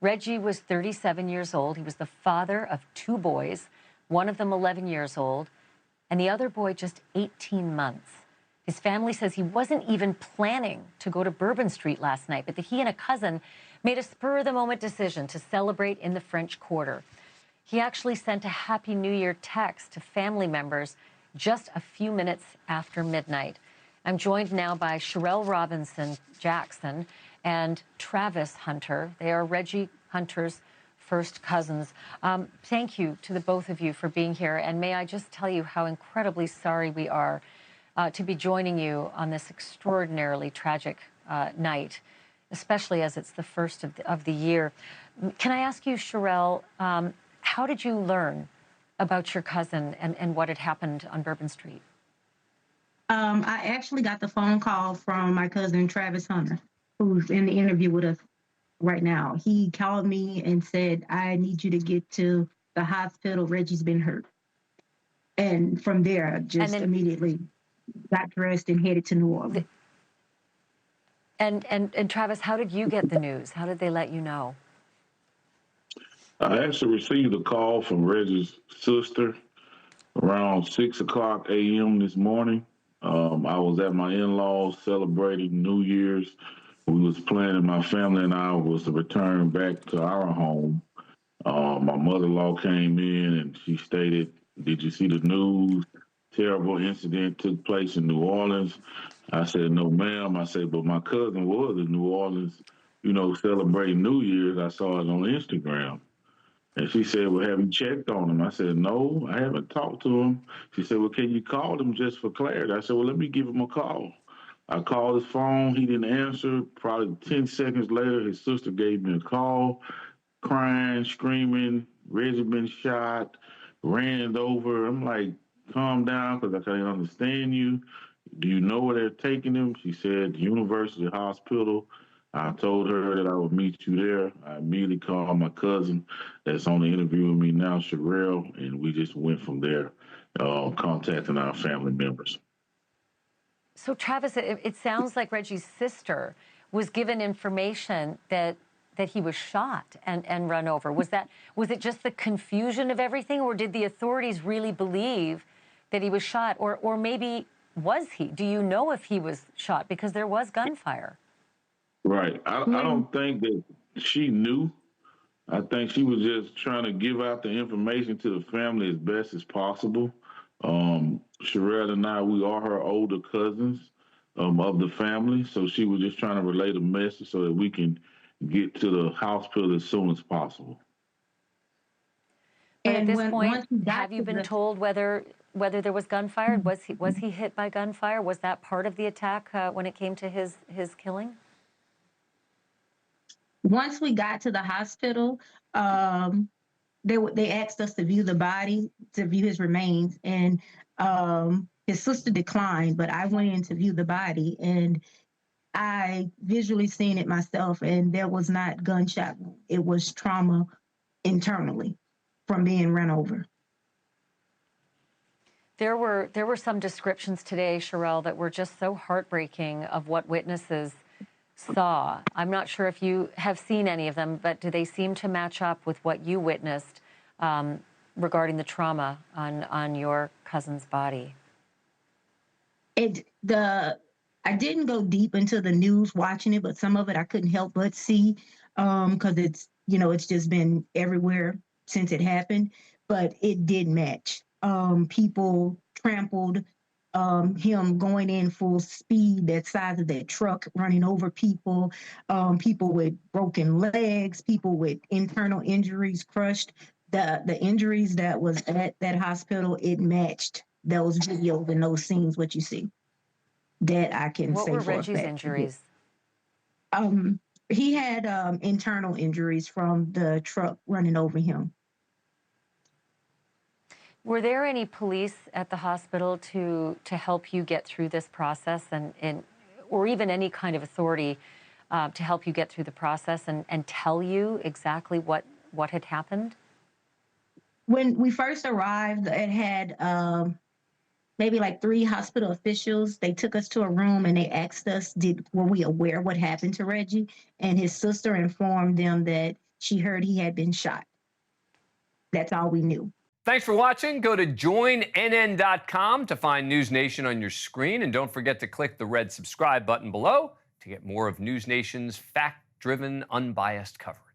Reggie was 37 years old. He was the father of two boys, one of them 11 years old, and the other boy just 18 months. His family says he wasn't even planning to go to Bourbon Street last night, but that he and a cousin made a spur-of-the-moment decision to celebrate in the French Quarter. He actually sent a Happy New Year text to family members just a few minutes after midnight. I'm joined now by Shirell Robinson Jackson and Travis Hunter. They are Reggie Hunter's first cousins. Thank you to the both of you for being here. And may I just tell you how incredibly sorry we are to be joining you on this extraordinarily tragic night, especially as it's the first of the year. Can I ask you, Shirell, how did you learn about your cousin and what had happened on Bourbon Street? I actually got the phone call from my cousin, Travis Hunter, who's in the interview with us right now. He called me and said, I need you to get to the hospital. Reggie's been hurt. And from there, I just immediately got dressed and headed to New Orleans. And Travis, how did you get the news? How did they let you know? I actually received a call from Reggie's sister around 6:00 a.m. this morning. I was at my in-laws celebrating New Year's. We was planning, my family and I was to return back to our home. My mother-in-law came in and she stated, "Did you see the news? Terrible incident took place in New Orleans." I said, "No, ma'am." I said, "But my cousin was in New Orleans, celebrating New Year's. I saw it on Instagram." And she said, "Well, have you checked on him?" I said, "No, I haven't talked to him." She said, "Well, can you call him just for clarity?" I said, "Well, let me give him a call." I called his phone. He didn't answer. Probably 10 seconds later, his sister gave me a call, crying, screaming, "Reggie been shot, ran over." I'm like, "Calm down, because I can't understand you. Do you know where they're taking him?" She said, "University Hospital." I told her that I would meet you there. I immediately called my cousin that's on the interview with me now, Shirell, and we just went from there, contacting our family members. So, Travis, it sounds like Reggie's sister was given information that he was shot and run over. Was it just the confusion of everything, or did the authorities really believe that he was shot? Or maybe was he? Do you know if he was shot? Because there was gunfire. Right. I don't think that she knew. I think she was just trying to give out the information to the family as best as possible. Shirell and I, we are her older cousins of the family, so she was just trying to relay the message so that we can get to the hospital as soon as possible. But at this point, have you been told whether there was gunfire? Was he hit by gunfire? Was that part of the attack when it came to his killing? Once we got to the hospital, they asked us to view the body, to view his remains, and his sister declined, but I went in to view the body, and I visually seen it myself, and there was not gunshot. It was trauma internally from being run over. There were some descriptions today, Shirell, that were just so heartbreaking of what witnesses saw. I'm not sure if you have seen any of them, but do they seem to match up with what you witnessed regarding the trauma on your cousin's body? I didn't go deep into the news watching it, but some of it I couldn't help but see because it's just been everywhere since it happened. But it did match. People trampled him going in full speed, that size of that truck, running over people, people with broken legs, people with internal injuries, crushed. The injuries that was at that hospital, it matched those videos and those scenes, what you see. That I can say for a fact. What were Reggie's injuries? He had internal injuries from the truck running over him. Were there any police at the hospital to help you get through this process, or even any kind of authority to help you get through the process and tell you exactly what had happened? When we first arrived, it had maybe like 3 hospital officials. They took us to a room and they asked us, were we aware what happened to Reggie? And his sister informed them that she heard he had been shot. That's all we knew. Thanks for watching. Go to joinnn.com to find NewsNation on your screen. And don't forget to click the red subscribe button below to get more of NewsNation's fact-driven, unbiased coverage.